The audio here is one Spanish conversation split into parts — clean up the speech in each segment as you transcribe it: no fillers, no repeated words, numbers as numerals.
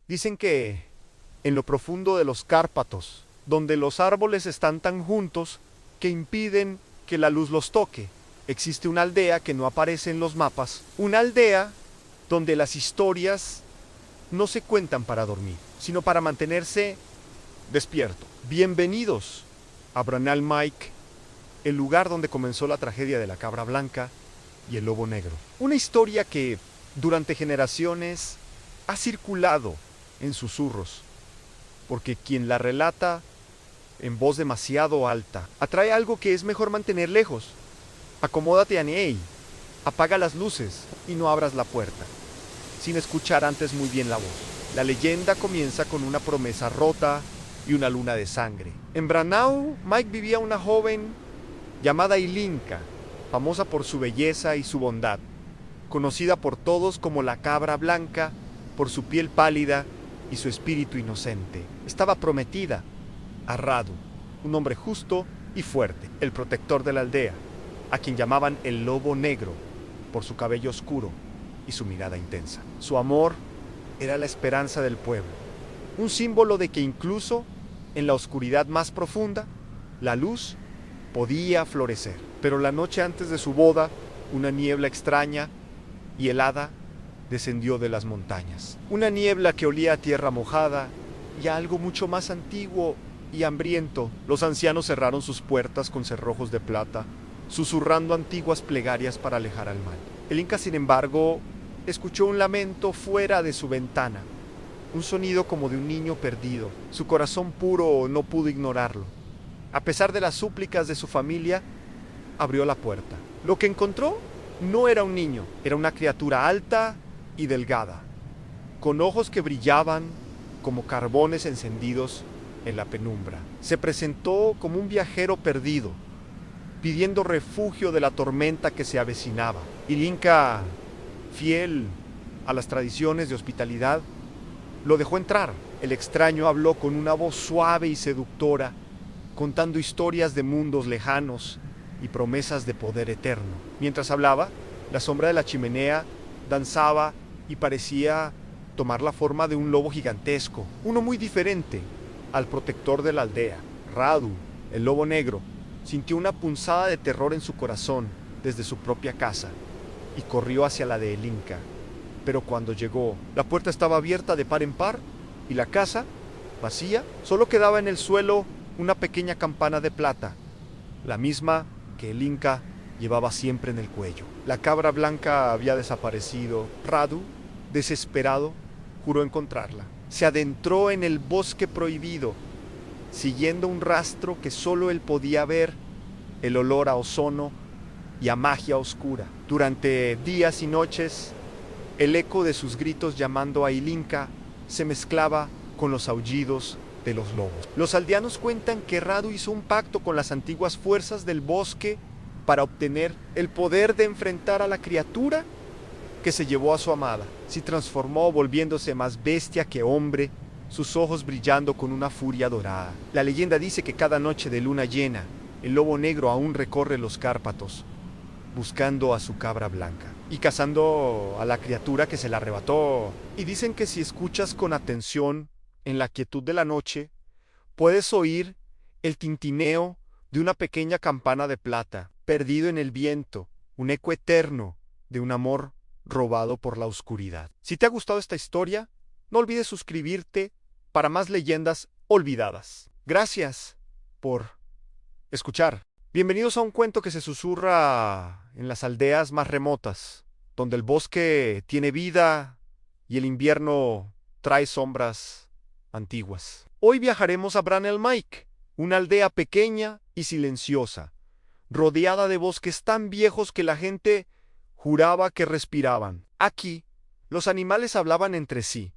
Dicen que en lo profundo de los Cárpatos, donde los árboles están tan juntos que impiden que la luz los toque, existe una aldea que no aparece en los mapas, una aldea donde las historias no se cuentan para dormir, sino para mantenerse despierto. Bienvenidos a Branal Mike, el lugar donde comenzó la tragedia de la cabra blanca y el lobo negro. Una historia que durante generaciones ha circulado en susurros, porque quien la relata en voz demasiado alta atrae algo que es mejor mantener lejos. Acomódate, Annie, apaga las luces y no abras la puerta, sin escuchar antes muy bien la voz. La leyenda comienza con una promesa rota y una luna de sangre. En Branau, Mike vivía una joven llamada Ilinka, famosa por su belleza y su bondad, conocida por todos como la cabra blanca por su piel pálida y su espíritu inocente. Estaba prometida a Radu, un hombre justo y fuerte, el protector de la aldea, a quien llamaban el lobo negro por su cabello oscuro y su mirada intensa. Su amor era la esperanza del pueblo, un símbolo de que incluso en la oscuridad más profunda, la luz podía florecer. Pero la noche antes de su boda, una niebla extraña y helada descendió de las montañas. Una niebla que olía a tierra mojada y a algo mucho más antiguo y hambriento. Los ancianos cerraron sus puertas con cerrojos de plata, susurrando antiguas plegarias para alejar al mal. El Inca, sin embargo, escuchó un lamento fuera de su ventana, un sonido como de un niño perdido. Su corazón puro no pudo ignorarlo. A pesar de las súplicas de su familia, abrió la puerta. Lo que encontró no era un niño, era una criatura alta y delgada, con ojos que brillaban como carbones encendidos en la penumbra. Se presentó como un viajero perdido, pidiendo refugio de la tormenta que se avecinaba. Ilinka, fiel a las tradiciones de hospitalidad, lo dejó entrar. El extraño habló con una voz suave y seductora, contando historias de mundos lejanos y promesas de poder eterno. Mientras hablaba, la sombra de la chimenea danzaba y parecía tomar la forma de un lobo gigantesco, uno muy diferente al protector de la aldea. Radu, el lobo negro, sintió una punzada de terror en su corazón desde su propia casa y corrió hacia la de Ilinka. Pero cuando llegó, la puerta estaba abierta de par en par y la casa, vacía, solo quedaba en el suelo una pequeña campana de plata, la misma que el Inca llevaba siempre en el cuello. La cabra blanca había desaparecido. Radu, desesperado, juró encontrarla. Se adentró en el bosque prohibido, siguiendo un rastro que solo él podía ver, el olor a ozono y a magia oscura. Durante días y noches, el eco de sus gritos llamando a Ilinka se mezclaba con los aullidos de los lobos. Los aldeanos cuentan que Radu hizo un pacto con las antiguas fuerzas del bosque para obtener el poder de enfrentar a la criatura que se llevó a su amada. Se transformó volviéndose más bestia que hombre, sus ojos brillando con una furia dorada. La leyenda dice que cada noche de luna llena, el lobo negro aún recorre los Cárpatos, buscando a su cabra blanca y cazando a la criatura que se la arrebató. Y dicen que si escuchas con atención en la quietud de la noche, puedes oír el tintineo de una pequeña campana de plata, perdido en el viento, un eco eterno de un amor robado por la oscuridad. Si te ha gustado esta historia, no olvides suscribirte para más leyendas olvidadas. Gracias por escuchar. Bienvenidos a un cuento que se susurra en las aldeas más remotas, donde el bosque tiene vida y el invierno trae sombras antiguas. Hoy viajaremos a Branel Mike, una aldea pequeña y silenciosa, rodeada de bosques tan viejos que la gente juraba que respiraban. Aquí, los animales hablaban entre sí,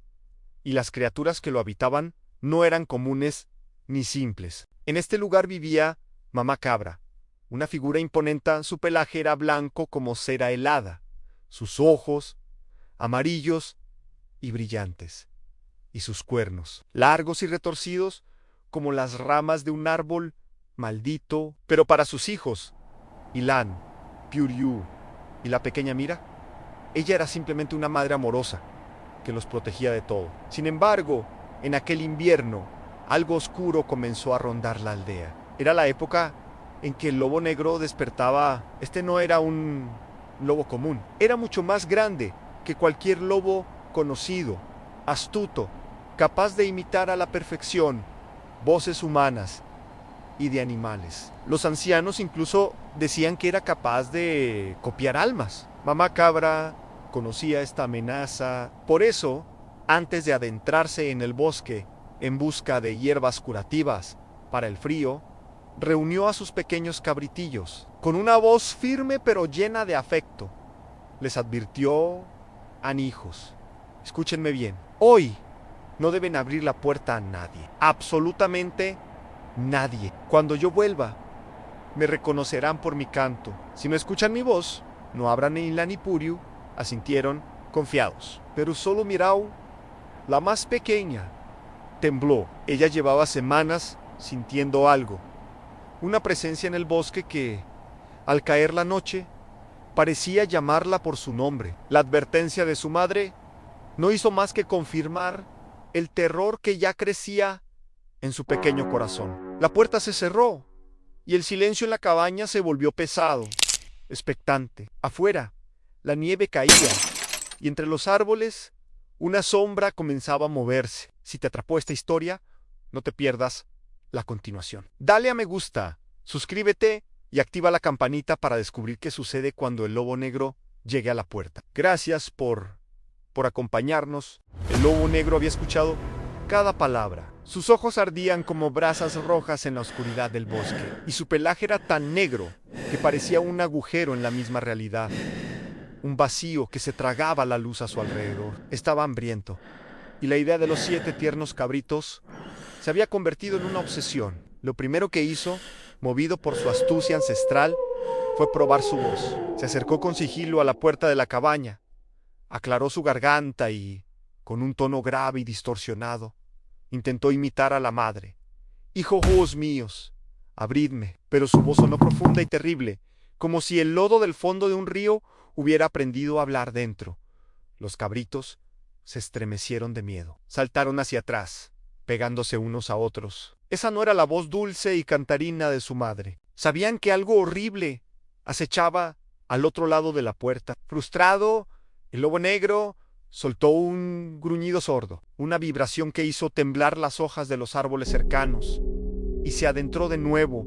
y las criaturas que lo habitaban no eran comunes ni simples. En este lugar vivía Mamá Cabra, una figura imponente. Su pelaje era blanco como cera helada, sus ojos amarillos y brillantes, y sus cuernos, largos y retorcidos como las ramas de un árbol maldito. Pero para sus hijos, Ilan, Piuryu y la pequeña Mira, ella era simplemente una madre amorosa, que los protegía de todo. Sin embargo, en aquel invierno, algo oscuro comenzó a rondar la aldea. Era la época en que el lobo negro despertaba. Este no era un lobo común, era mucho más grande que cualquier lobo conocido, astuto, capaz de imitar a la perfección voces humanas y de animales. Los ancianos incluso decían que era capaz de copiar almas. Mamá Cabra conocía esta amenaza. Por eso, antes de adentrarse en el bosque en busca de hierbas curativas para el frío, reunió a sus pequeños cabritillos. Con una voz firme pero llena de afecto, les advirtió: anhijos, escúchenme bien. Hoy no deben abrir la puerta a nadie, absolutamente nadie. Cuando yo vuelva, me reconocerán por mi canto. Si no escuchan mi voz, no abran ni la ni Puriu, asintieron confiados. Pero solo Mirau, la más pequeña, tembló. Ella llevaba semanas sintiendo algo, una presencia en el bosque que, al caer la noche, parecía llamarla por su nombre. La advertencia de su madre no hizo más que confirmar el terror que ya crecía en su pequeño corazón. La puerta se cerró y el silencio en la cabaña se volvió pesado, expectante. Afuera, la nieve caía y entre los árboles una sombra comenzaba a moverse. Si te atrapó esta historia, no te pierdas la continuación. Dale a me gusta, suscríbete y activa la campanita para descubrir qué sucede cuando el lobo negro llegue a la puerta. Gracias por acompañarnos. El lobo negro había escuchado cada palabra. Sus ojos ardían como brasas rojas en la oscuridad del bosque, y su pelaje era tan negro que parecía un agujero en la misma realidad, un vacío que se tragaba la luz a su alrededor. Estaba hambriento, y la idea de los 7 tiernos cabritos se había convertido en una obsesión. Lo primero que hizo, movido por su astucia ancestral, fue probar su voz. Se acercó con sigilo a la puerta de la cabaña, aclaró su garganta y, con un tono grave y distorsionado, intentó imitar a la madre. «Hijos míos, abridme». Pero su voz sonó profunda y terrible, como si el lodo del fondo de un río hubiera aprendido a hablar dentro. Los cabritos se estremecieron de miedo. Saltaron hacia atrás, pegándose unos a otros. Esa no era la voz dulce y cantarina de su madre. Sabían que algo horrible acechaba al otro lado de la puerta. Frustrado, el lobo negro soltó un gruñido sordo, una vibración que hizo temblar las hojas de los árboles cercanos, y se adentró de nuevo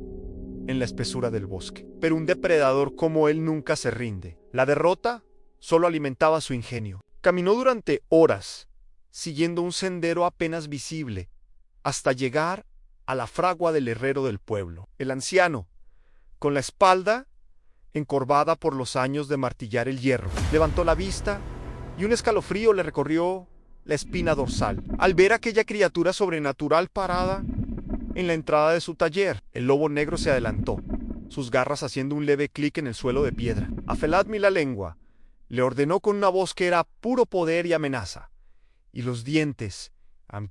en la espesura del bosque. Pero un depredador como él nunca se rinde. La derrota solo alimentaba su ingenio. Caminó durante horas, siguiendo un sendero apenas visible, hasta llegar a la fragua del herrero del pueblo. El anciano, con la espalda encorvada por los años de martillar el hierro, levantó la vista y un escalofrío le recorrió la espina dorsal al ver a aquella criatura sobrenatural parada en la entrada de su taller. El lobo negro se adelantó, sus garras haciendo un leve clic en el suelo de piedra. «Afeladme la lengua», le ordenó con una voz que era puro poder y amenaza. «Y los dientes,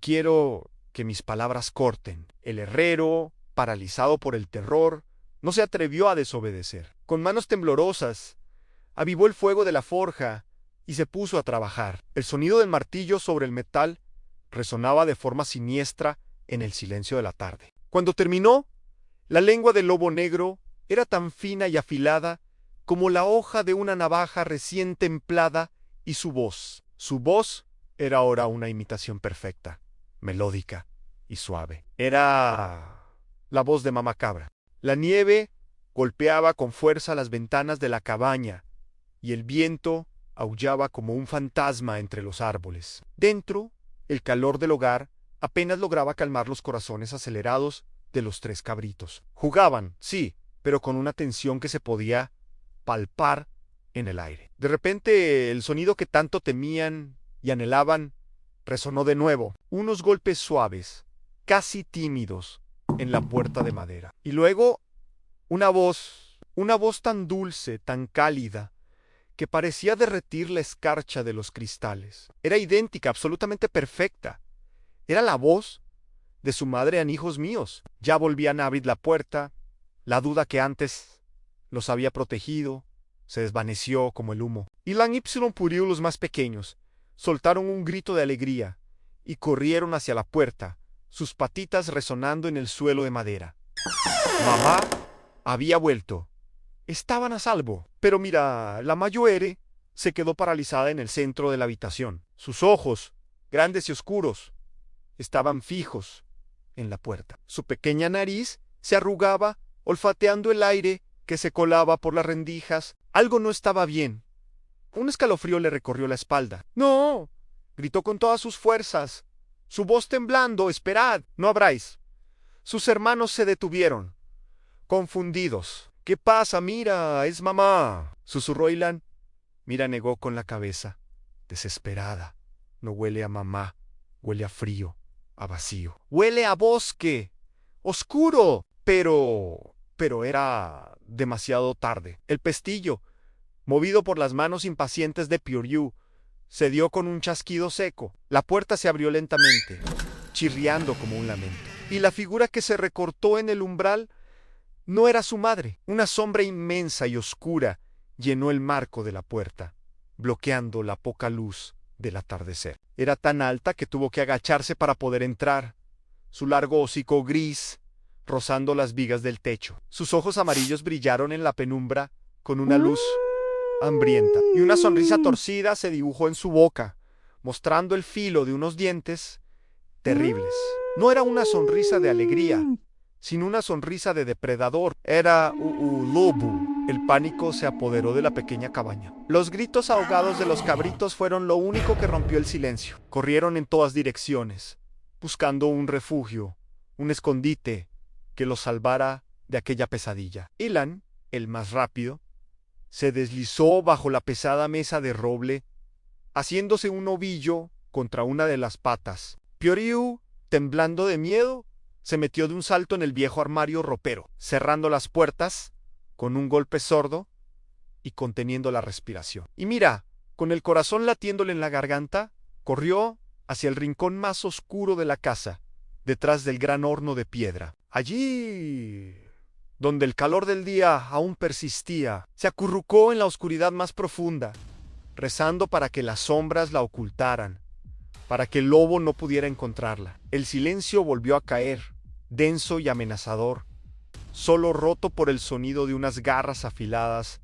quiero que mis palabras corten». El herrero, paralizado por el terror, no se atrevió a desobedecer. Con manos temblorosas, avivó el fuego de la forja y se puso a trabajar. El sonido del martillo sobre el metal resonaba de forma siniestra en el silencio de la tarde. Cuando terminó, la lengua del lobo negro era tan fina y afilada como la hoja de una navaja recién templada, y su voz era ahora una imitación perfecta, melódica y suave. Era la voz de Mamá Cabra. La nieve golpeaba con fuerza las ventanas de la cabaña y el viento aullaba como un fantasma entre los árboles. Dentro, el calor del hogar apenas lograba calmar los corazones acelerados de los 3 cabritos. Jugaban, sí, pero con una tensión que se podía palpar en el aire. De repente, el sonido que tanto temían y anhelaban resonó de nuevo. Unos golpes suaves, casi tímidos, en la puerta de madera. Y luego, una voz tan dulce, tan cálida, que parecía derretir la escarcha de los cristales. Era idéntica, absolutamente perfecta. Era la voz de su madre en «Hijos míos». Ya volvían a abrir la puerta. La duda que antes los había protegido se desvaneció como el humo. Ilan y Puriu, los más pequeños, soltaron un grito de alegría y corrieron hacia la puerta, sus patitas resonando en el suelo de madera. Mamá había vuelto. Estaban a salvo. Pero mira, la Mayuere se quedó paralizada en el centro de la habitación. Sus ojos, grandes y oscuros, estaban fijos en la puerta. Su pequeña nariz se arrugaba, olfateando el aire que se colaba por las rendijas. Algo no estaba bien. Un escalofrío le recorrió la espalda. ¡No! Gritó con todas sus fuerzas, su voz temblando. ¡Esperad! No abráis. Sus hermanos se detuvieron, confundidos. ¿Qué pasa? Mira, es mamá, susurró Ilan. Mira negó con la cabeza, desesperada. No huele a mamá, huele a frío, a vacío. Huele a bosque, oscuro. Pero era demasiado tarde. El pestillo, movido por las manos impacientes de Pioriu, se dio con un chasquido seco. La puerta se abrió lentamente, chirriando como un lamento. Y la figura que se recortó en el umbral no era su madre. Una sombra inmensa y oscura llenó el marco de la puerta, bloqueando la poca luz del atardecer. Era tan alta que tuvo que agacharse para poder entrar. Su largo hocico gris, rozando las vigas del techo. Sus ojos amarillos brillaron en la penumbra con una luz hambrienta, y una sonrisa torcida se dibujó en su boca, mostrando el filo de unos dientes terribles. No era una sonrisa de alegría, sino una sonrisa de depredador. Era lobo. El pánico se apoderó de la pequeña cabaña. Los gritos ahogados de los cabritos fueron lo único que rompió el silencio. Corrieron en todas direcciones, buscando un refugio, un escondite que los salvara de aquella pesadilla. Ilan, el más rápido, se deslizó bajo la pesada mesa de roble, haciéndose un ovillo contra una de las patas. Pioriu, temblando de miedo, se metió de un salto en el viejo armario ropero, cerrando las puertas con un golpe sordo y conteniendo la respiración. Y mira, con el corazón latiéndole en la garganta, corrió hacia el rincón más oscuro de la casa, detrás del gran horno de piedra. Allí, donde el calor del día aún persistía, se acurrucó en la oscuridad más profunda, rezando para que las sombras la ocultaran, para que el lobo no pudiera encontrarla. El silencio volvió a caer, denso y amenazador, solo roto por el sonido de unas garras afiladas,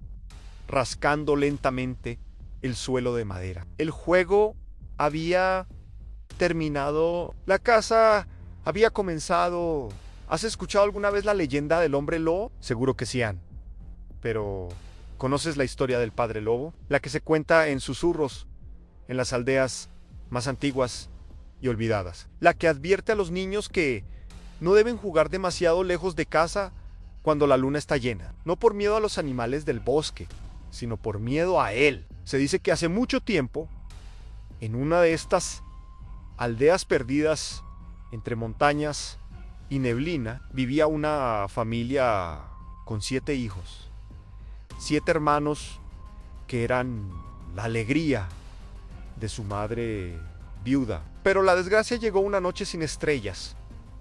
rascando lentamente el suelo de madera. El juego había terminado. La casa había comenzado. ¿Has escuchado alguna vez la leyenda del hombre lobo? Seguro que sí han. Pero, ¿conoces la historia del padre lobo? La que se cuenta en susurros, en las aldeas más antiguas y olvidadas. La que advierte a los niños que no deben jugar demasiado lejos de casa cuando la luna está llena. No por miedo a los animales del bosque, sino por miedo a él. Se dice que hace mucho tiempo, en una de estas aldeas perdidas entre montañas y neblina, vivía una familia con 7 hijos. 7 hermanos que eran la alegría de su madre viuda. Pero la desgracia llegó una noche sin estrellas,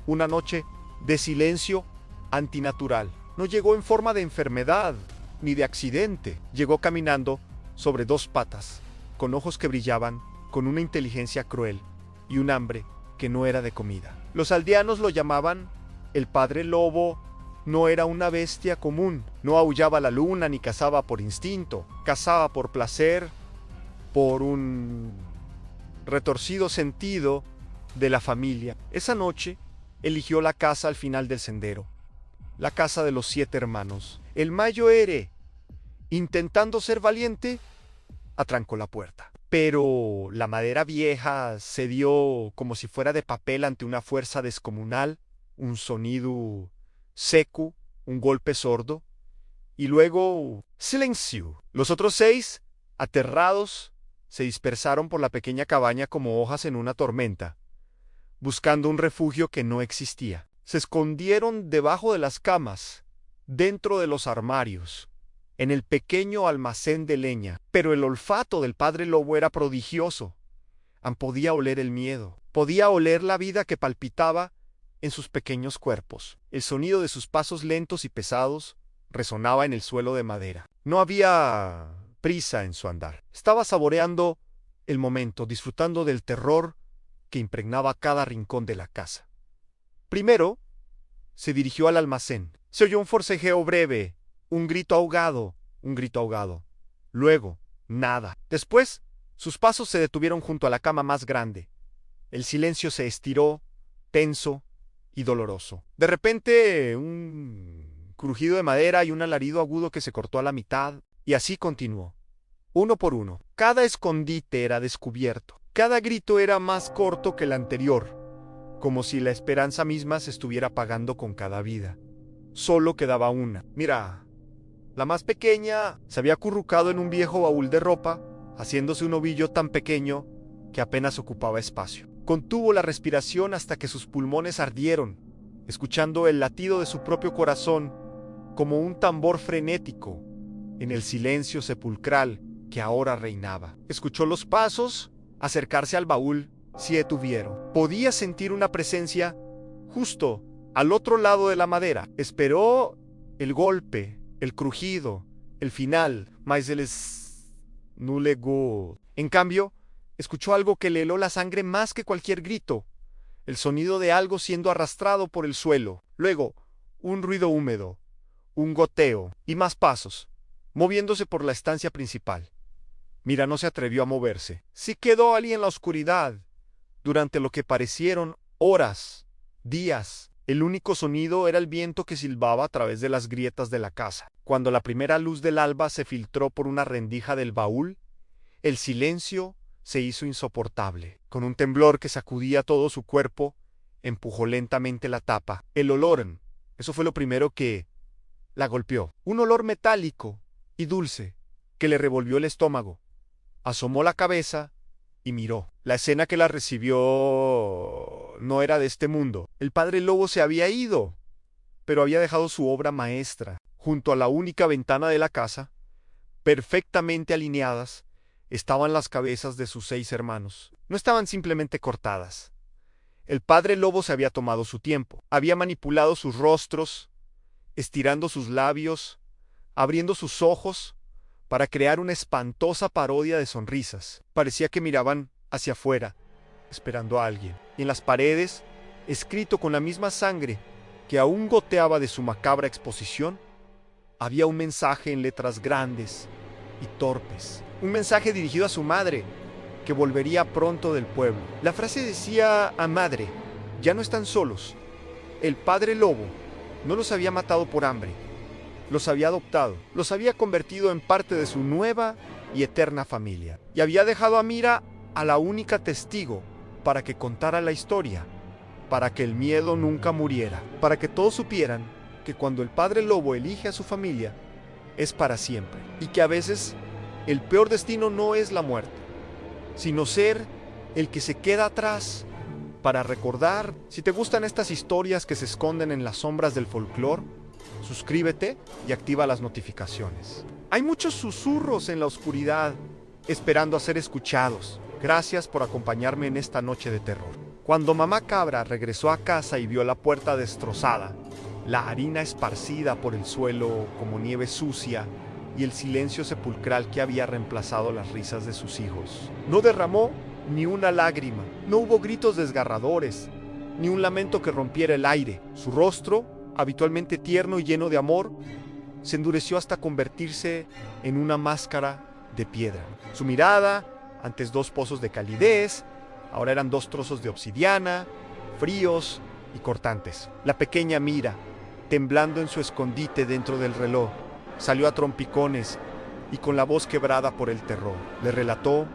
una noche de silencio antinatural. No llegó en forma de enfermedad ni de accidente. Llegó caminando sobre 2 patas, con ojos que brillaban, con una inteligencia cruel y un hambre que no era de comida. Los aldeanos lo llamaban el padre lobo. No era una bestia común, no aullaba a la luna ni cazaba por instinto, cazaba por placer, por un retorcido sentido de la familia. Esa noche eligió la casa al final del sendero, la casa de los 7 hermanos. El Mayuere, intentando ser valiente, atrancó la puerta. Pero la madera vieja cedió como si fuera de papel ante una fuerza descomunal, un sonido seco, un golpe sordo, y luego silencio. Los otros 6, aterrados, se dispersaron por la pequeña cabaña como hojas en una tormenta, buscando un refugio que no existía. Se escondieron debajo de las camas, dentro de los armarios, en el pequeño almacén de leña. Pero el olfato del padre lobo era prodigioso. Podía oler el miedo, podía oler la vida que palpitaba en sus pequeños cuerpos. El sonido de sus pasos lentos y pesados resonaba en el suelo de madera. No había prisa en su andar. Estaba saboreando el momento, disfrutando del terror que impregnaba cada rincón de la casa. Primero, se dirigió al almacén. Se oyó un forcejeo breve, un grito ahogado, un grito ahogado. Luego, nada. Después, sus pasos se detuvieron junto a la cama más grande. El silencio se estiró, tenso y doloroso. De repente, un crujido de madera y un alarido agudo que se cortó a la mitad, y así continuó. Uno por uno. Cada escondite era descubierto. Cada grito era más corto que el anterior, como si la esperanza misma se estuviera apagando con cada vida. Solo quedaba una. Mira, la más pequeña se había acurrucado en un viejo baúl de ropa, haciéndose un ovillo tan pequeño que apenas ocupaba espacio. Contuvo la respiración hasta que sus pulmones ardieron, escuchando el latido de su propio corazón como un tambor frenético en el silencio sepulcral que ahora reinaba. Escuchó los pasos acercarse al baúl, se detuvieron. Podía sentir una presencia justo al otro lado de la madera. Esperó el golpe, el crujido, el final, mas no llegó. En cambio, escuchó algo que le heló la sangre más que cualquier grito, el sonido de algo siendo arrastrado por el suelo. Luego, un ruido húmedo, un goteo y más pasos, moviéndose por la estancia principal. Mira no se atrevió a moverse. Sí quedó allí en la oscuridad, durante lo que parecieron horas, días. El único sonido era el viento que silbaba a través de las grietas de la casa. Cuando la primera luz del alba se filtró por una rendija del baúl, el silencio se hizo insoportable. Con un temblor que sacudía todo su cuerpo, empujó lentamente la tapa. El olor, eso fue lo primero que la golpeó. Un olor metálico y dulce que le revolvió el estómago. Asomó la cabeza y miró. La escena que la recibió no era de este mundo. El padre lobo se había ido, pero había dejado su obra maestra. Junto a la única ventana de la casa, perfectamente alineadas, estaban las cabezas de sus 6 hermanos. No estaban simplemente cortadas. El padre lobo se había tomado su tiempo. Había manipulado sus rostros, estirando sus labios, abriendo sus ojos, para crear una espantosa parodia de sonrisas. Parecía que miraban hacia afuera, esperando a alguien. Y en las paredes, escrito con la misma sangre que aún goteaba de su macabra exposición, había un mensaje en letras grandes y torpes. Un mensaje dirigido a su madre, que volvería pronto del pueblo. La frase decía a madre, ya no están solos. El padre lobo no los había matado por hambre. Los había adoptado, los había convertido en parte de su nueva y eterna familia. Y había dejado a Mira a la única testigo para que contara la historia, para que el miedo nunca muriera, para que todos supieran que cuando el padre lobo elige a su familia, es para siempre. Y que a veces el peor destino no es la muerte, sino ser el que se queda atrás para recordar. Si te gustan estas historias que se esconden en las sombras del folclore, suscríbete y activa las notificaciones. Hay muchos susurros en la oscuridad, esperando a ser escuchados. Gracias por acompañarme en esta noche de terror. Cuando mamá cabra regresó a casa y vio la puerta destrozada, la harina esparcida por el suelo como nieve sucia y el silencio sepulcral que había reemplazado las risas de sus hijos, no derramó ni una lágrima. No hubo gritos desgarradores, ni un lamento que rompiera el aire. Su rostro, habitualmente tierno y lleno de amor, se endureció hasta convertirse en una máscara de piedra. Su mirada, antes 2 pozos de calidez, ahora eran 2 trozos de obsidiana, fríos y cortantes. La pequeña Mira, temblando en su escondite dentro del reloj, salió a trompicones y con la voz quebrada por el terror, le relató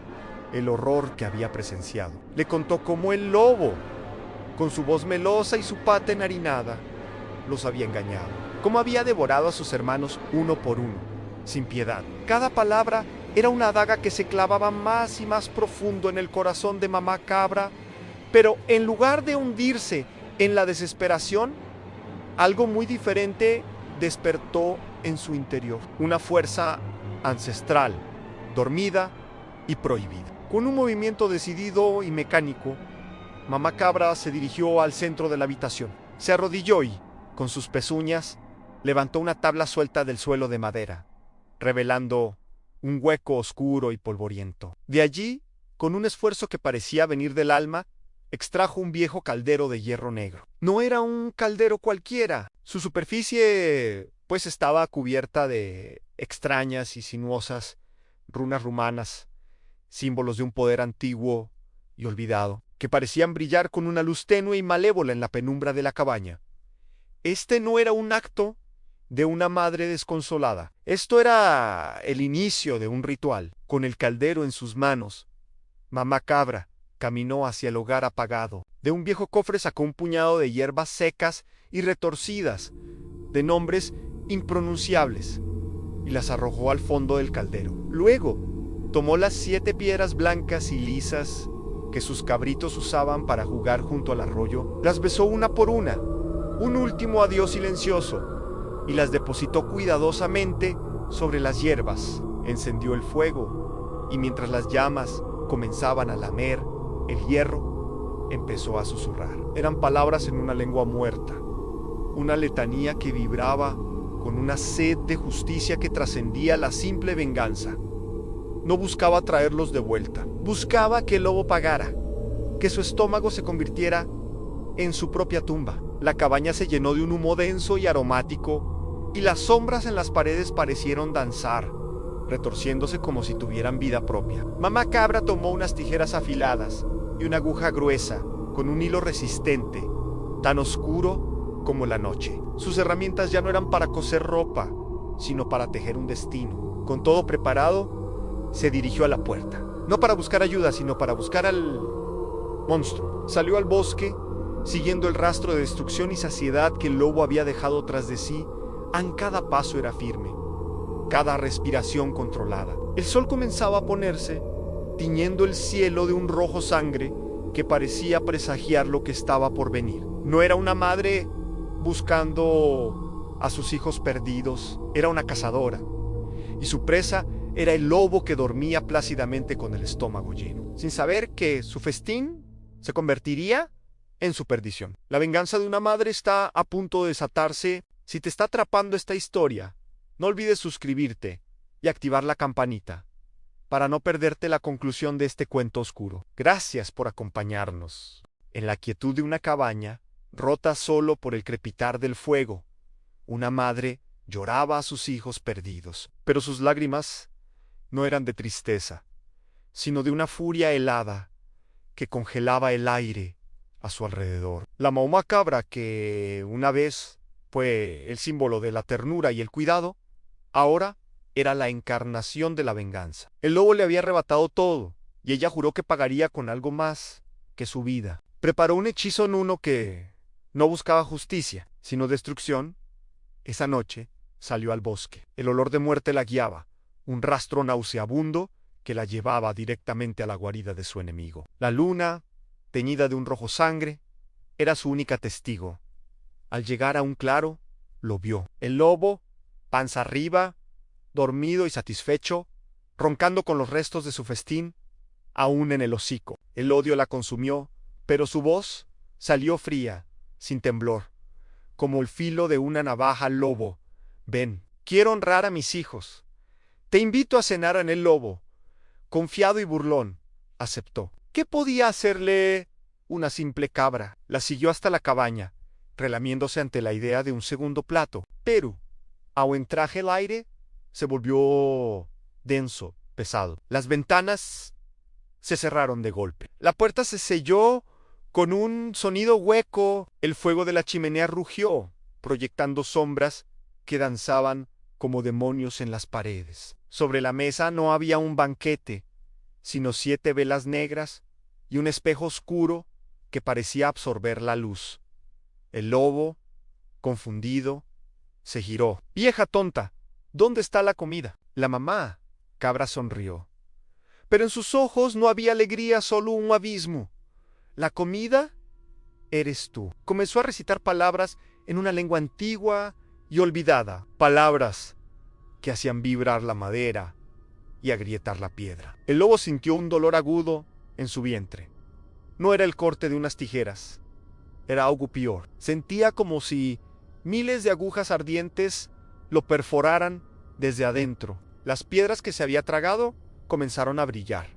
el horror que había presenciado. Le contó cómo el lobo, con su voz melosa y su pata enharinada, los había engañado, cómo había devorado a sus hermanos uno por uno, sin piedad. Cada palabra era una daga que se clavaba más y más profundo en el corazón de mamá cabra, pero en lugar de hundirse en la desesperación, algo muy diferente despertó en su interior, una fuerza ancestral, dormida y prohibida. Con un movimiento decidido y mecánico, mamá cabra se dirigió al centro de la habitación. Se arrodilló y, con sus pezuñas, levantó una tabla suelta del suelo de madera, revelando un hueco oscuro y polvoriento. De allí, Con un esfuerzo que parecía venir del alma, extrajo un viejo caldero de hierro negro. No era un caldero cualquiera. Su superficie, pues, estaba cubierta de extrañas y sinuosas runas rumanas, símbolos de un poder antiguo y olvidado, que parecían brillar con una luz tenue y malévola en la penumbra de la cabaña. Este no era un acto de una madre desconsolada. Esto era el inicio de un ritual. Con el caldero en sus manos, mamá cabra caminó hacia el hogar apagado. De un viejo cofre sacó un puñado de hierbas secas y retorcidas, de nombres impronunciables, y las arrojó al fondo del caldero. Luego, tomó las 7 piedras blancas y lisas que sus cabritos usaban para jugar junto al arroyo, las besó una por una, un último adiós silencioso, y las depositó cuidadosamente sobre las hierbas. Encendió el fuego, y mientras las llamas comenzaban a lamer el hierro, empezó a susurrar. Eran palabras en una lengua muerta, una letanía que vibraba con una sed de justicia que trascendía la simple venganza. No buscaba traerlos de vuelta, buscaba que el lobo pagara, que su estómago se convirtiera en su propia tumba. La cabaña se llenó de un humo denso y aromático, y las sombras en las paredes parecieron danzar, retorciéndose como si tuvieran vida propia. Mamá cabra tomó unas tijeras afiladas y una aguja gruesa con un hilo resistente, tan oscuro como la noche. Sus herramientas ya no eran para coser ropa, sino para tejer un destino. Con todo preparado, se dirigió a la puerta. No para buscar ayuda, sino para buscar al monstruo. Salió al bosque, siguiendo el rastro de destrucción y saciedad que el lobo había dejado tras de sí. Cada paso era firme, cada respiración controlada. El sol comenzaba a ponerse, tiñendo el cielo de un rojo sangre que parecía presagiar lo que estaba por venir. No era una madre buscando a sus hijos perdidos, era una cazadora, y su presa era el lobo que dormía plácidamente con el estómago lleno, sin saber que su festín se convertiría en su perdición. La venganza de una madre está a punto de desatarse. Si te está atrapando esta historia, no olvides suscribirte y activar la campanita para no perderte la conclusión de este cuento oscuro. Gracias por acompañarnos. En la quietud de una cabaña, rota solo por el crepitar del fuego, una madre lloraba a sus hijos perdidos, pero sus lágrimas no eran de tristeza, sino de una furia helada que congelaba el aire a su alrededor. La mamá cabra, que una vez fue el símbolo de la ternura y el cuidado, ahora era la encarnación de la venganza. El lobo le había arrebatado todo, y ella juró que pagaría con algo más que su vida. Preparó un hechizo nuno que no buscaba justicia, sino destrucción. Esa noche salió al bosque. El olor de muerte la guiaba, un rastro nauseabundo que la llevaba directamente a la guarida de su enemigo. La luna, teñida de un rojo sangre, era su única testigo. Al llegar a un claro, lo vio. El lobo, panza arriba, dormido y satisfecho, roncando con los restos de su festín, aún en el hocico. El odio la consumió, pero su voz salió fría, sin temblor, como el filo de una navaja al lobo. Ven, quiero honrar a mis hijos. Te invito a cenar en el lobo. Confiado y burlón, aceptó. ¿Qué podía hacerle una simple cabra? La siguió hasta la cabaña, relamiéndose ante la idea de un segundo plato. Pero, ao entraje el aire, se volvió denso, pesado. Las ventanas se cerraron de golpe. La puerta se selló con un sonido hueco. El fuego de la chimenea rugió, proyectando sombras que danzaban como demonios en las paredes. Sobre la mesa no había un banquete, sino 7 velas negras y un espejo oscuro que parecía absorber la luz. El lobo, confundido, se giró. «Vieja tonta, ¿dónde está la comida?» La mamá cabra sonrió, pero en sus ojos no había alegría, solo un abismo. «La comida eres tú». Comenzó a recitar palabras en una lengua antigua y olvidada, palabras que hacían vibrar la madera y agrietar la piedra. El lobo sintió un dolor agudo en su vientre. No era el corte de unas tijeras, era algo peor. Sentía como si miles de agujas ardientes lo perforaran desde adentro. Las piedras que se había tragado comenzaron a brillar,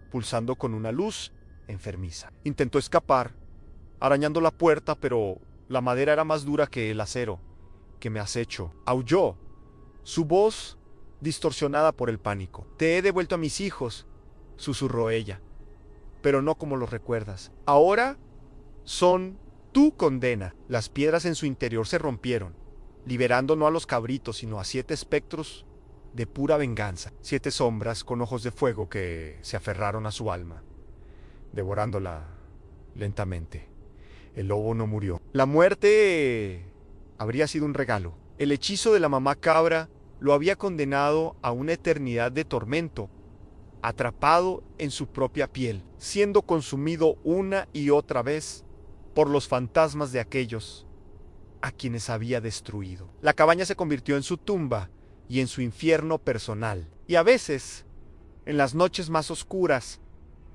pulsando con una luz enfermiza. Intentó escapar, arañando la puerta, pero la madera era más dura que el acero que me acecho. Aulló, su voz distorsionada por el pánico. Te he devuelto a mis hijos, susurró ella, pero no como los recuerdas. Ahora son tu condena. Las piedras en su interior se rompieron, liberando no a los cabritos, sino a 7 espectros de pura venganza. 7 sombras con ojos de fuego que se aferraron a su alma, devorándola lentamente. El lobo no murió. La muerte habría sido un regalo. El hechizo de la mamá cabra lo había condenado a una eternidad de tormento, atrapado en su propia piel, siendo consumido una y otra vez por los fantasmas de aquellos a quienes había destruido. La cabaña se convirtió en su tumba y en su infierno personal. Y a veces, en las noches más oscuras,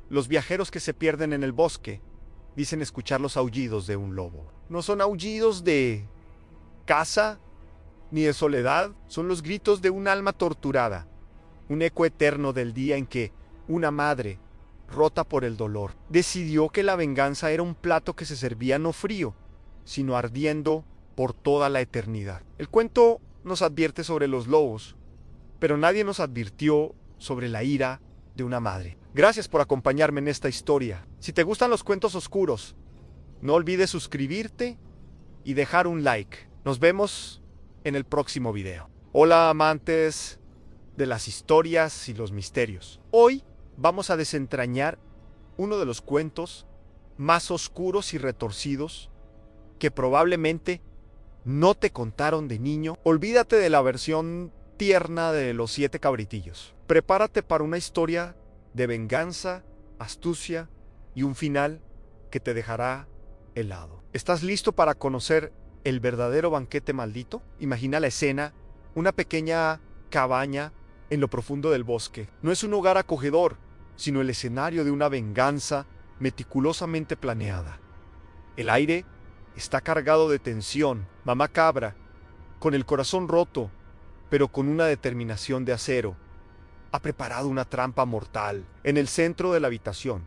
los viajeros que se pierden en el bosque dicen escuchar los aullidos de un lobo. No son aullidos de caza ni de soledad, son los gritos de un alma torturada, un eco eterno del día en que una madre, rota por el dolor, decidió que la venganza era un plato que se servía no frío, sino ardiendo por toda la eternidad. El cuento nos advierte sobre los lobos, pero nadie nos advirtió sobre la ira de una madre. Gracias por acompañarme en esta historia. Si te gustan los cuentos oscuros, no olvides suscribirte y dejar un like. Nos vemos en el próximo video. Hola amantes de las historias y los misterios. Hoy vamos a desentrañar uno de los cuentos más oscuros y retorcidos que probablemente no te contaron de niño. Olvídate de la versión tierna de los 7 cabritillos. Prepárate para una historia de venganza, astucia y un final que te dejará helado. ¿Estás listo para conocer el verdadero banquete maldito? Imagina la escena, una pequeña cabaña en lo profundo del bosque. No es un hogar acogedor, sino el escenario de una venganza meticulosamente planeada. El aire está cargado de tensión. Mamá cabra, con el corazón roto, pero con una determinación de acero, ha preparado una trampa mortal. En el centro de la habitación,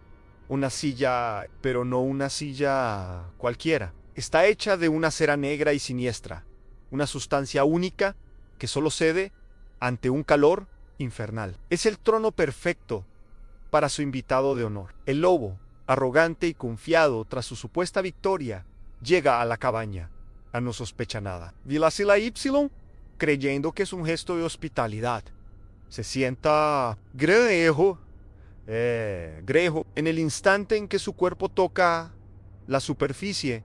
una silla, pero no una silla cualquiera. Está hecha de una cera negra y siniestra, una sustancia única que solo cede ante un calor infernal. Es el trono perfecto para su invitado de honor. El lobo, arrogante y confiado tras su supuesta victoria, llega a la cabaña. No sospecha nada. Vilacila Y, creyendo que es un gesto de hospitalidad, se sienta grejo. En el instante en que su cuerpo toca la superficie,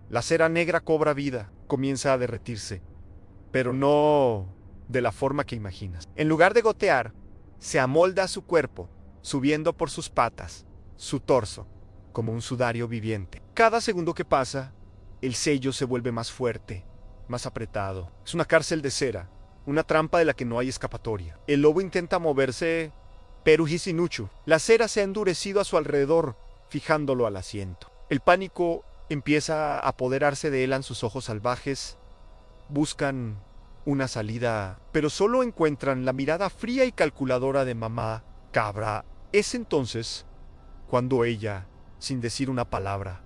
la cera negra cobra vida, comienza a derretirse, pero no de la forma que imaginas. En lugar de gotear, se amolda a su cuerpo, subiendo por sus patas, su torso, como un sudario viviente. Cada segundo que pasa, el sello se vuelve más fuerte, más apretado. Es una cárcel de cera, una trampa de la que no hay escapatoria. El lobo intenta moverse, pero Hisinuchu. La cera se ha endurecido a su alrededor, fijándolo al asiento. El pánico empieza a apoderarse de él en sus ojos salvajes. Buscan una salida, pero solo encuentran la mirada fría y calculadora de mamá cabra. Es entonces cuando ella, sin decir una palabra,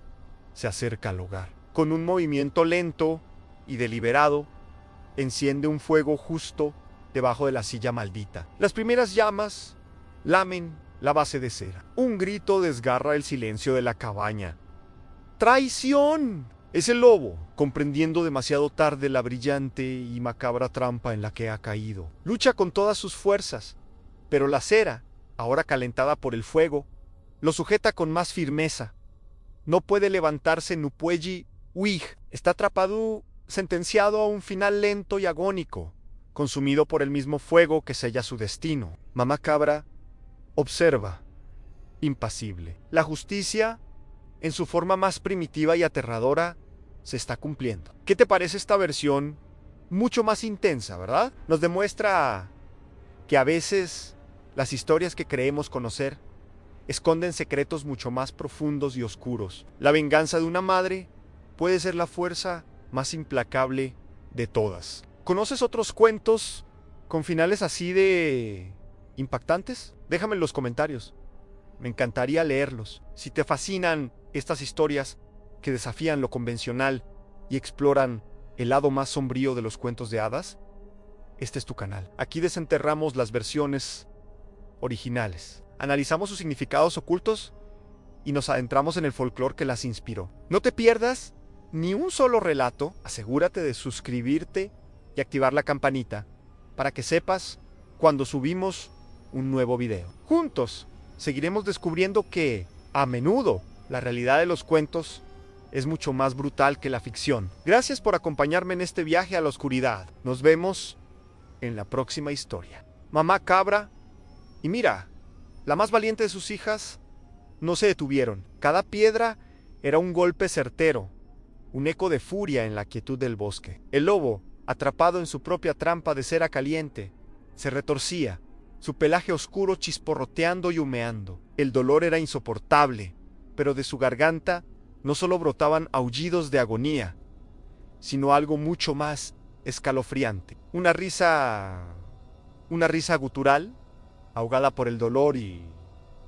se acerca al hogar. Con un movimiento lento y deliberado, enciende un fuego justo debajo de la silla maldita. Las primeras llamas lamen la base de cera. Un grito desgarra el silencio de la cabaña. ¡Traición! Es el lobo, comprendiendo demasiado tarde la brillante y macabra trampa en la que ha caído. Lucha con todas sus fuerzas, pero la cera, ahora calentada por el fuego, lo sujeta con más firmeza. No puede levantarse. Nupuelli Wig está atrapado, sentenciado a un final lento y agónico, consumido por el mismo fuego que sella su destino. Mamá cabra observa, impasible. La justicia, en su forma más primitiva y aterradora, se está cumpliendo. ¿Qué te parece esta versión mucho más intensa, verdad? Nos demuestra que a veces las historias que creemos conocer esconden secretos mucho más profundos y oscuros. La venganza de una madre puede ser la fuerza más implacable de todas. ¿Conoces otros cuentos con finales así de impactantes? Déjame en los comentarios. Me encantaría leerlos. Si te fascinan estas historias que desafían lo convencional y exploran el lado más sombrío de los cuentos de hadas, este es tu canal. Aquí desenterramos las versiones originales, analizamos sus significados ocultos y nos adentramos en el folclore que las inspiró. No te pierdas ni un solo relato. Asegúrate de suscribirte y activar la campanita para que sepas cuando subimos un nuevo video. Juntos seguiremos descubriendo que, a menudo, la realidad de los cuentos es mucho más brutal que la ficción. Gracias por acompañarme en este viaje a la oscuridad. Nos vemos en la próxima historia. Mamá Cabra y Mira, la más valiente de sus hijas, no se detuvieron. Cada piedra era un golpe certero, un eco de furia en la quietud del bosque. El lobo, atrapado en su propia trampa de cera caliente, se retorcía, su pelaje oscuro chisporroteando y humeando. El dolor era insoportable, pero de su garganta no solo brotaban aullidos de agonía, sino algo mucho más escalofriante. Una risa gutural, ahogada por el dolor y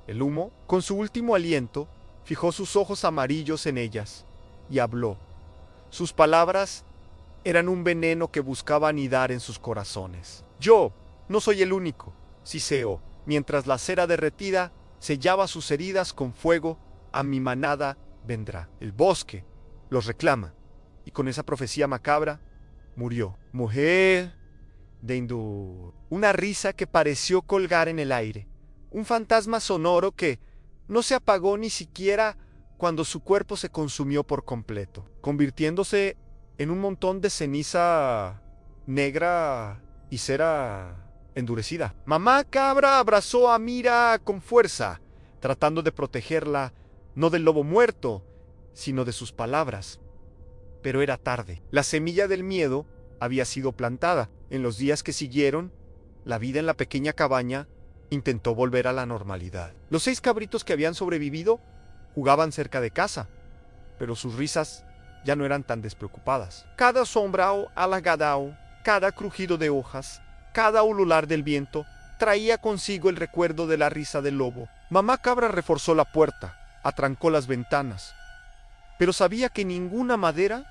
el humo. Con su último aliento, fijó sus ojos amarillos en ellas y habló. Sus palabras eran un veneno que buscaba anidar en sus corazones. Yo no soy el único, siseó, mientras la cera derretida sellaba sus heridas con fuego. A mi manada vendrá. El bosque los reclama. Y con esa profecía macabra, murió. Mujer de Hindú. Una risa que pareció colgar en el aire. Un fantasma sonoro que no se apagó ni siquiera cuando su cuerpo se consumió por completo, convirtiéndose en un montón de ceniza negra y cera endurecida. Mamá Cabra abrazó a Mira con fuerza, tratando de protegerla no del lobo muerto, sino de sus palabras. Pero era tarde. La semilla del miedo había sido plantada. En los días que siguieron, la vida en la pequeña cabaña intentó volver a la normalidad. Los 6 cabritos que habían sobrevivido jugaban cerca de casa, pero sus risas ya no eran tan despreocupadas. Cada sombrao halagadao, cada crujido de hojas, cada ulular del viento traía consigo el recuerdo de la risa del lobo. Mamá Cabra reforzó la puerta, atrancó las ventanas, pero sabía que ninguna madera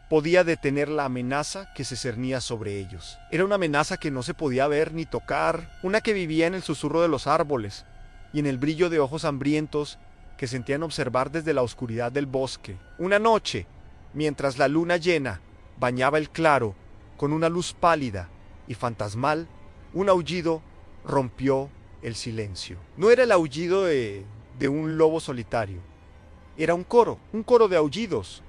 podía detener la amenaza que se cernía sobre ellos. Era una amenaza que no se podía ver ni tocar, una que vivía en el susurro de los árboles y en el brillo de ojos hambrientos que sentían observar desde la oscuridad del bosque. Una noche, mientras la luna llena bañaba el claro con una luz pálida y fantasmal, un aullido rompió el silencio. No era el aullido de un lobo solitario. Era un coro de aullidos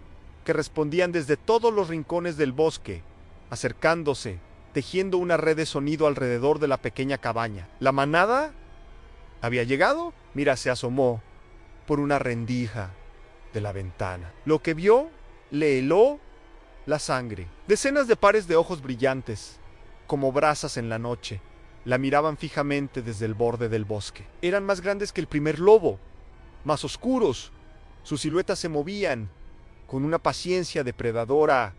que respondían desde todos los rincones del bosque, acercándose, tejiendo una red de sonido alrededor de la pequeña cabaña. ¿La manada había llegado? Mira se asomó por una rendija de la ventana. Lo que vio le heló la sangre. Decenas de pares de ojos brillantes, como brasas en la noche, la miraban fijamente desde el borde del bosque. Eran más grandes que el primer lobo, más oscuros. Sus siluetas se movían con una paciencia depredadora.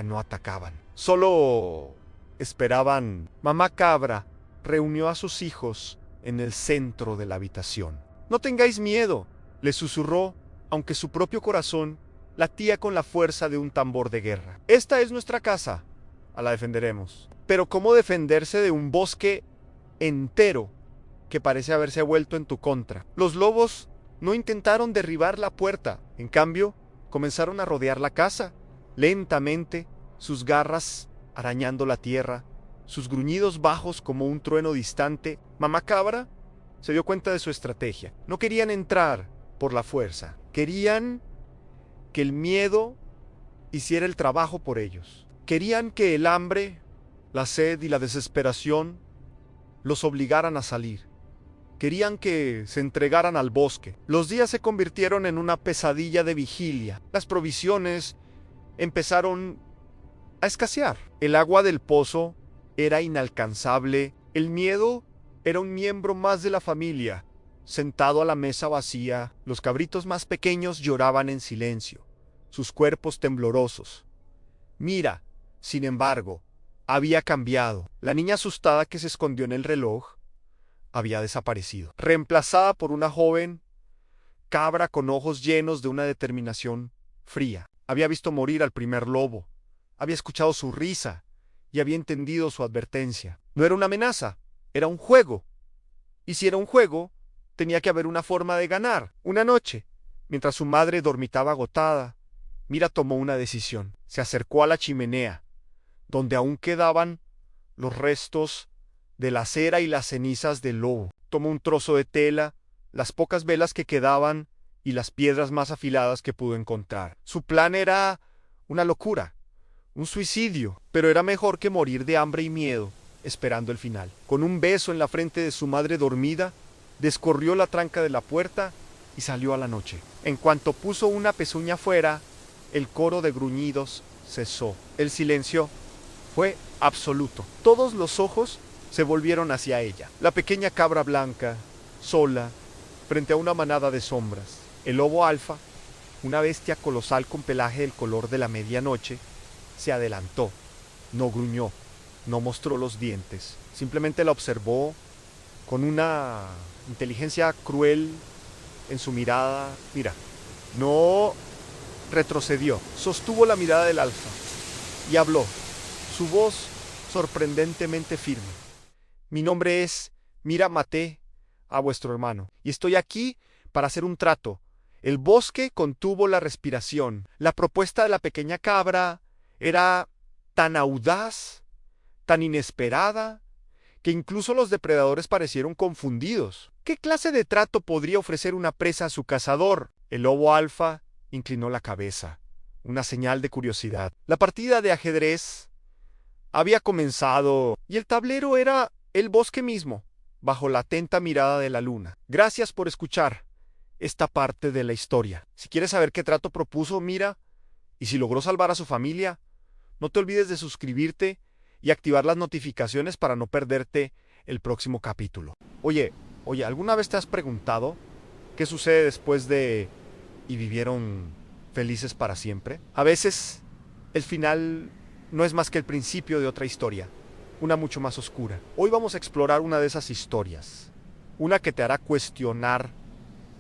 No atacaban, solo esperaban. Mamá Cabra reunió a sus hijos en el centro de la habitación. No tengáis miedo, le susurró, aunque su propio corazón latía con la fuerza de un tambor de guerra. Esta es nuestra casa, la defenderemos. Pero ¿cómo defenderse de un bosque entero que parece haberse vuelto en tu contra? Los lobos no intentaron derribar la puerta, en cambio, comenzaron a rodear la casa, lentamente, sus garras arañando la tierra, sus gruñidos bajos como un trueno distante. Mamá Cabra se dio cuenta de su estrategia. No querían entrar por la fuerza, querían que el miedo hiciera el trabajo por ellos. Querían que el hambre, la sed y la desesperación los obligaran a salir. Querían que se entregaran al bosque. Los días se convirtieron en una pesadilla de vigilia. Las provisiones empezaron a escasear. El agua del pozo era inalcanzable. El miedo era un miembro más de la familia. Sentado a la mesa vacía, los cabritos más pequeños lloraban en silencio, sus cuerpos temblorosos. Mira, sin embargo, había cambiado. La niña asustada que se escondió en el reloj había desaparecido, reemplazada por una joven cabra con ojos llenos de una determinación fría. Había visto morir al primer lobo, había escuchado su risa y había entendido su advertencia. No era una amenaza, era un juego. Y si era un juego, tenía que haber una forma de ganar. Una noche, mientras su madre dormitaba agotada, Mira tomó una decisión. Se acercó a la chimenea, donde aún quedaban los restos de la cera y las cenizas del lobo. Tomó un trozo de tela, las pocas velas que quedaban y las piedras más afiladas que pudo encontrar. Su plan era una locura, un suicidio, pero era mejor que morir de hambre y miedo, esperando el final. Con un beso en la frente de su madre dormida, descorrió la tranca de la puerta y salió a la noche. En cuanto puso una pezuña fuera, el coro de gruñidos cesó. El silencio fue absoluto. Todos los ojos se volvieron hacia ella. La pequeña cabra blanca, sola, frente a una manada de sombras. El lobo alfa, una bestia colosal con pelaje del color de la medianoche, se adelantó. No gruñó, no mostró los dientes. Simplemente la observó con una inteligencia cruel en su mirada. Mira, no retrocedió. Sostuvo la mirada del alfa y habló. Su voz sorprendentemente firme. Mi nombre es Mira, maté a vuestro hermano y estoy aquí para hacer un trato. El bosque contuvo la respiración. La propuesta de la pequeña cabra era tan audaz, tan inesperada, que incluso los depredadores parecieron confundidos. ¿Qué clase de trato podría ofrecer una presa a su cazador? El lobo alfa inclinó la cabeza, una señal de curiosidad. La partida de ajedrez había comenzado y el tablero era el bosque mismo, bajo la atenta mirada de la luna. Gracias por escuchar esta parte de la historia. Si quieres saber qué trato propuso, mira, y si logró salvar a su familia, no te olvides de suscribirte y activar las notificaciones para no perderte el próximo capítulo. Oye, ¿alguna vez te has preguntado qué sucede después de y vivieron felices para siempre? A veces el final no es más que el principio de otra historia, una mucho más oscura. Hoy vamos a explorar una de esas historias, una que te hará cuestionar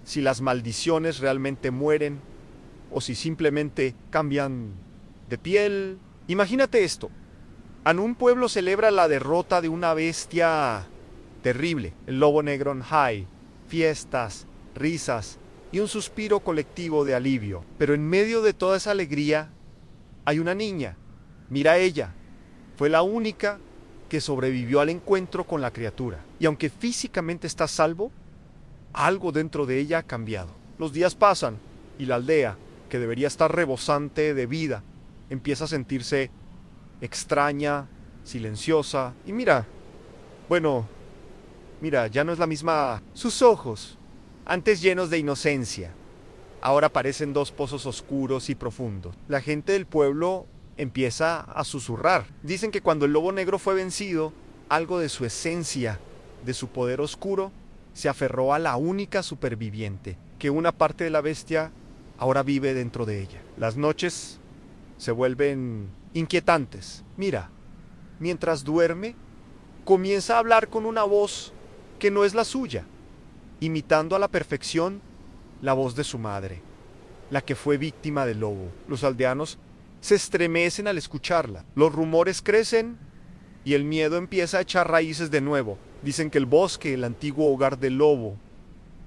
si las maldiciones realmente mueren o si simplemente cambian de piel. Imagínate esto. En un pueblo celebra la derrota de una bestia terrible, el lobo negro en High, fiestas, risas y un suspiro colectivo de alivio. Pero en medio de toda esa alegría hay una niña. Mira ella. Fue la única que sobrevivió al encuentro con la criatura. Y aunque físicamente está a salvo, algo dentro de ella ha cambiado. Los días pasan y la aldea, que debería estar rebosante de vida, empieza a sentirse extraña, silenciosa. Y mira, ya no es la misma. Sus ojos, antes llenos de inocencia, ahora parecen dos pozos oscuros y profundos. La gente del pueblo empieza a susurrar. Dicen que cuando el lobo negro fue vencido, algo de su esencia, de su poder oscuro, se aferró a la única superviviente, que una parte de la bestia ahora vive dentro de ella. Las noches se vuelven inquietantes. Mira, mientras duerme, comienza a hablar con una voz que no es la suya, imitando a la perfección la voz de su madre, la que fue víctima del lobo. Los aldeanos se estremecen al escucharla. Los rumores crecen y el miedo empieza a echar raíces de nuevo. Dicen que el bosque, el antiguo hogar del lobo,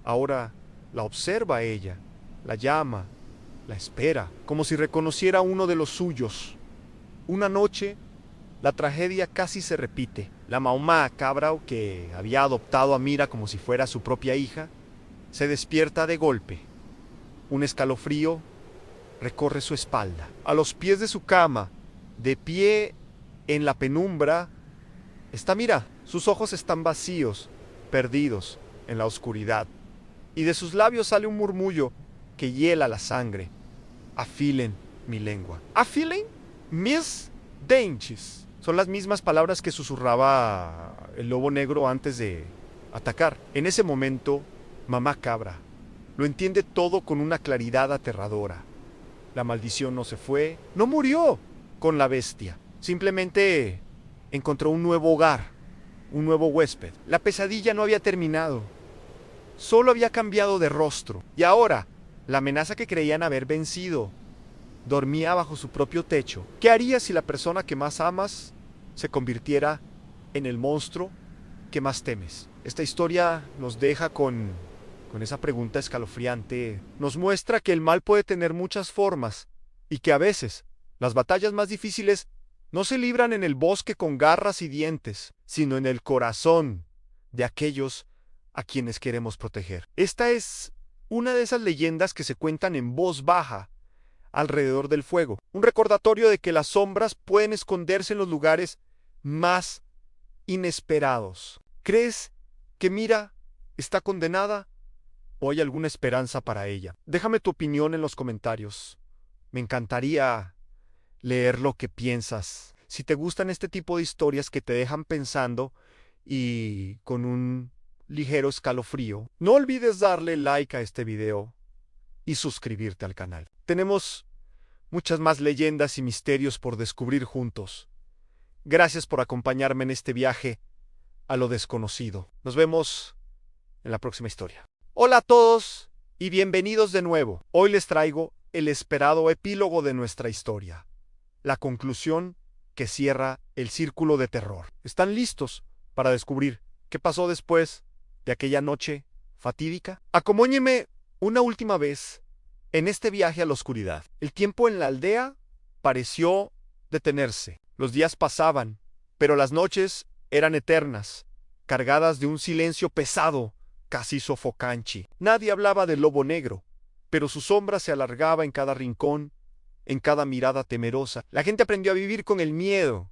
ahora la observa a ella, la llama, la espera, como si reconociera a uno de los suyos. Una noche, la tragedia casi se repite. La mamá cabra, que había adoptado a Mira como si fuera su propia hija, se despierta de golpe. Un escalofrío recorre su espalda. A los pies de su cama, de pie en la penumbra, está Mira. Sus ojos están vacíos, perdidos en la oscuridad, y de sus labios sale un murmullo que hiela la sangre. Afilen mi lengua. Afilen mis dentes. Son las mismas palabras que susurraba el lobo negro antes de atacar. En ese momento, mamá cabra lo entiende todo con una claridad aterradora. La maldición no se fue, no murió con la bestia. Simplemente encontró un nuevo hogar, un nuevo huésped. La pesadilla no había terminado, solo había cambiado de rostro. Y ahora, la amenaza que creían haber vencido dormía bajo su propio techo. ¿Qué harías si la persona que más amas se convirtiera en el monstruo que más temes? Esta historia nos deja con esa pregunta escalofriante. Nos muestra que el mal puede tener muchas formas y que a veces las batallas más difíciles no se libran en el bosque con garras y dientes, sino en el corazón de aquellos a quienes queremos proteger. Esta es una de esas leyendas que se cuentan en voz baja alrededor del fuego, un recordatorio de que las sombras pueden esconderse en los lugares más inesperados. ¿Crees que Mira está condenada o hay alguna esperanza para ella? Déjame tu opinión en los comentarios. Me encantaría leer lo que piensas. Si te gustan este tipo de historias que te dejan pensando y con un ligero escalofrío, no olvides darle like a este video y suscribirte al canal. Tenemos muchas más leyendas y misterios por descubrir juntos. Gracias por acompañarme en este viaje a lo desconocido. Nos vemos en la próxima historia. Hola a todos y bienvenidos de nuevo. Hoy les traigo el esperado epílogo de nuestra historia, la conclusión que cierra el círculo de terror. ¿Están listos para descubrir qué pasó después de aquella noche fatídica? Acompáñenme una última vez en este viaje a la oscuridad. El tiempo en la aldea pareció detenerse. Los días pasaban, pero las noches eran eternas, cargadas de un silencio pesado, casi sofocante. Nadie hablaba del lobo negro, pero su sombra se alargaba en cada rincón, en cada mirada temerosa. La gente aprendió a vivir con el miedo,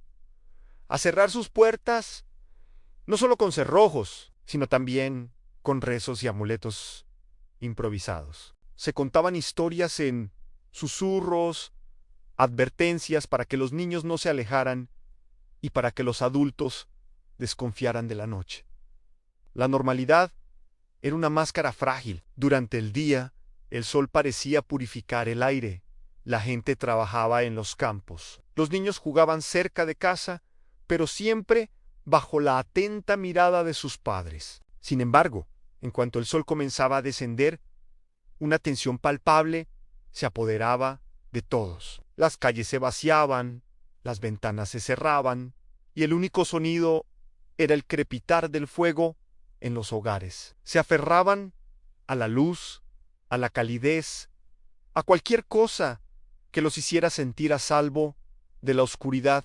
a cerrar sus puertas, no solo con cerrojos, sino también con rezos y amuletos improvisados. Se contaban historias en susurros, advertencias para que los niños no se alejaran y para que los adultos desconfiaran de la noche. La normalidad era una máscara frágil. Durante el día, el sol parecía purificar el aire. La gente trabajaba en los campos. Los niños jugaban cerca de casa, pero siempre bajo la atenta mirada de sus padres. Sin embargo, en cuanto el sol comenzaba a descender, una tensión palpable se apoderaba de todos. Las calles se vaciaban, las ventanas se cerraban, y el único sonido era el crepitar del fuego en los hogares. Se aferraban a la luz, a la calidez, a cualquier cosa que los hiciera sentir a salvo de la oscuridad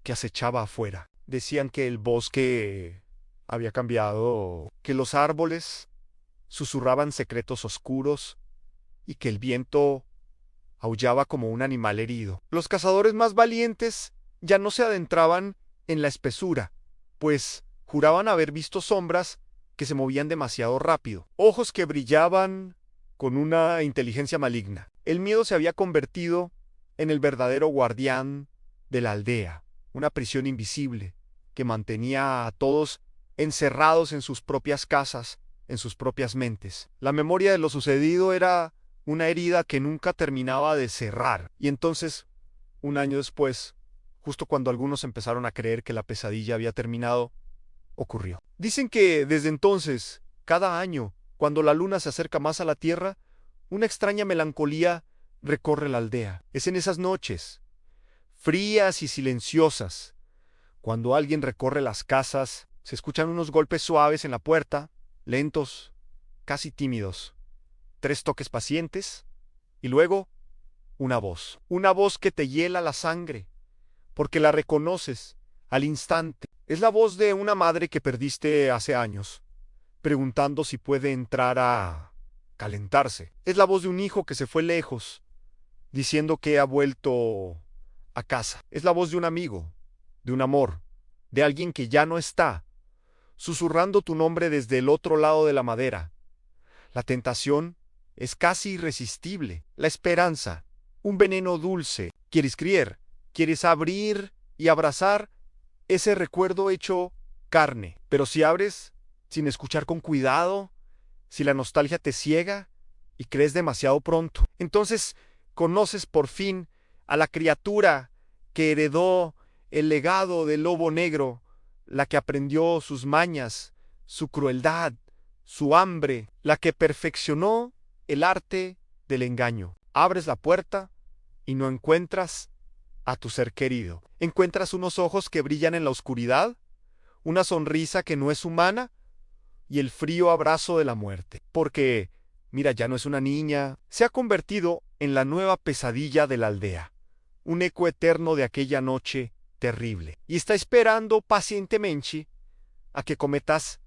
que acechaba afuera. Decían que el bosque había cambiado, que los árboles susurraban secretos oscuros y que el viento aullaba como un animal herido. Los cazadores más valientes ya no se adentraban en la espesura, pues juraban haber visto sombras que se movían demasiado rápido, ojos que brillaban con una inteligencia maligna. El miedo se había convertido en el verdadero guardián de la aldea, una prisión invisible que mantenía a todos encerrados en sus propias casas, en sus propias mentes. La memoria de lo sucedido era una herida que nunca terminaba de cerrar. Y entonces, un año después, justo cuando algunos empezaron a creer que la pesadilla había terminado, ocurrió. Dicen que desde entonces, cada año, cuando la luna se acerca más a la tierra, una extraña melancolía recorre la aldea. Es en esas noches, frías y silenciosas, cuando alguien recorre las casas, se escuchan unos golpes suaves en la puerta, lentos, casi tímidos. 3 toques pacientes y luego una voz que te hiela la sangre, porque la reconoces al instante. Es la voz de una madre que perdiste hace años, preguntando si puede entrar a calentarse. Es la voz de un hijo que se fue lejos, diciendo que ha vuelto a casa. Es la voz de un amigo, de un amor, de alguien que ya no está, susurrando tu nombre desde el otro lado de la madera. La tentación es casi irresistible. La esperanza, un veneno dulce. ¿Quieres creer? ¿Quieres abrir y abrazar ese recuerdo hecho carne? Pero si abres sin escuchar con cuidado, si la nostalgia te ciega y crees demasiado pronto, entonces conoces por fin a la criatura que heredó el legado del lobo negro la que aprendió sus mañas, su crueldad, su hambre, la que perfeccionó el arte del engaño. Abres la puerta y no encuentras a tu ser querido. Encuentras unos ojos que brillan en la oscuridad, una sonrisa que no es humana y el frío abrazo de la muerte. Porque, mira, ya no es una niña, se ha convertido en la nueva pesadilla de la aldea, un eco eterno de aquella noche terrible. Y está esperando pacientemente a que cometas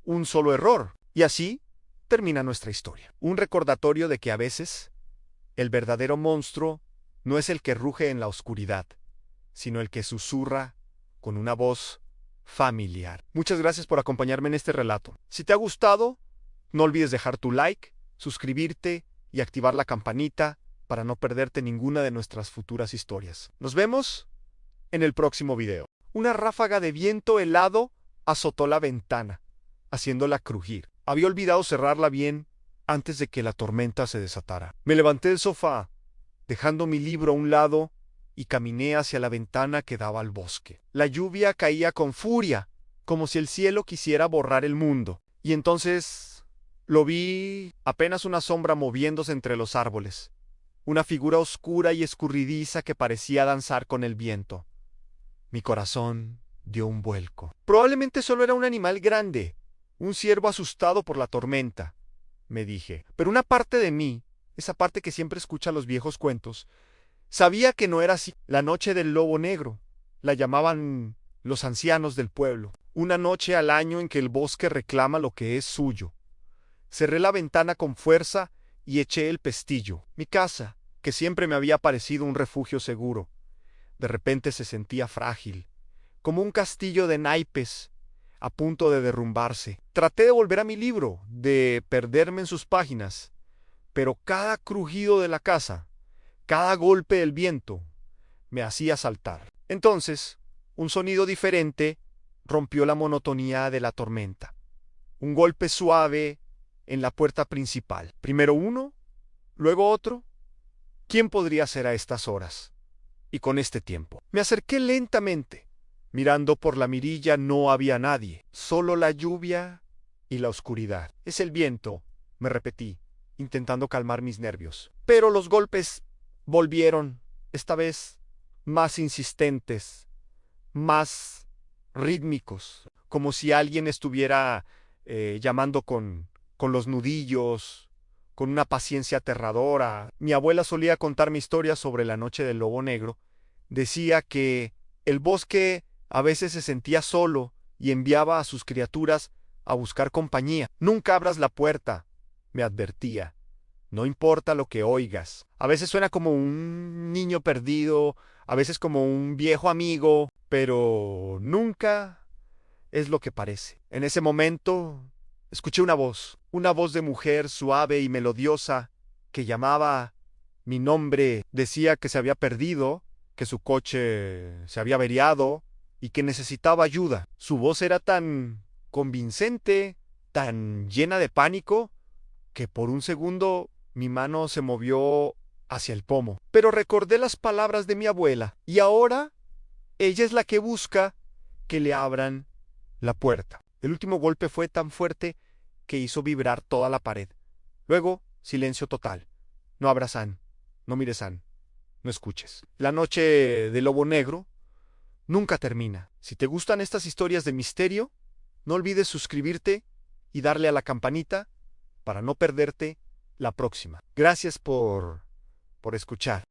un solo error. Y así termina nuestra historia. Un recordatorio de que a veces el verdadero monstruo no es el que ruge en la oscuridad, sino el que susurra con una voz familiar. Muchas gracias por acompañarme en este relato. Si te ha gustado, no olvides dejar tu like, suscribirte y activar la campanita para no perderte ninguna de nuestras futuras historias. Nos vemos en el próximo video. Una ráfaga de viento helado azotó la ventana, haciéndola crujir. Había olvidado cerrarla bien antes de que la tormenta se desatara. Me levanté del sofá, dejando mi libro a un lado, y caminé hacia la ventana que daba al bosque. La lluvia caía con furia, como si el cielo quisiera borrar el mundo. Y entonces lo vi, apenas una sombra moviéndose entre los árboles, una figura oscura y escurridiza que parecía danzar con el viento. Mi corazón dio un vuelco. Probablemente solo era un animal grande, un ciervo asustado por la tormenta, me dije. Pero una parte de mí, esa parte que siempre escucha los viejos cuentos, sabía que no era así. La noche del lobo negro, la llamaban los ancianos del pueblo. Una noche al año en que el bosque reclama lo que es suyo. Cerré la ventana con fuerza y eché el pestillo. Mi casa, que siempre me había parecido un refugio seguro, de repente se sentía frágil, como un castillo de naipes a punto de derrumbarse. Traté de volver a mi libro, de perderme en sus páginas, pero cada crujido de la casa, cada golpe del viento, me hacía saltar. Entonces, un sonido diferente rompió la monotonía de la tormenta. Un golpe suave en la puerta principal. Primero uno, luego otro. ¿Quién podría ser a estas horas y con este tiempo? Me acerqué lentamente. Mirando por la mirilla no había nadie, solo la lluvia y la oscuridad. Es el viento, me repetí, intentando calmar mis nervios. Pero los golpes volvieron, esta vez más insistentes, más rítmicos, como si alguien estuviera llamando con los nudillos, con una paciencia aterradora. Mi abuela solía contarme historias sobre la noche del lobo negro. Decía que el bosque a veces se sentía solo y enviaba a sus criaturas a buscar compañía. Nunca abras la puerta, me advertía. No importa lo que oigas. A veces suena como un niño perdido, a veces como un viejo amigo, pero nunca es lo que parece. En ese momento escuché una voz de mujer suave y melodiosa que llamaba mi nombre. Decía que se había perdido, que su coche se había averiado y que necesitaba ayuda. Su voz era tan convincente, tan llena de pánico, que por un segundo mi mano se movió hacia el pomo. Pero recordé las palabras de mi abuela, y ahora ella es la que busca que le abran la puerta. El último golpe fue tan fuerte que hizo vibrar toda la pared. Luego, silencio total. No abras, Ann. No mires, Ann. No escuches. La noche del lobo negro nunca termina. Si te gustan estas historias de misterio, no olvides suscribirte y darle a la campanita para no perderte la próxima. Gracias por escuchar.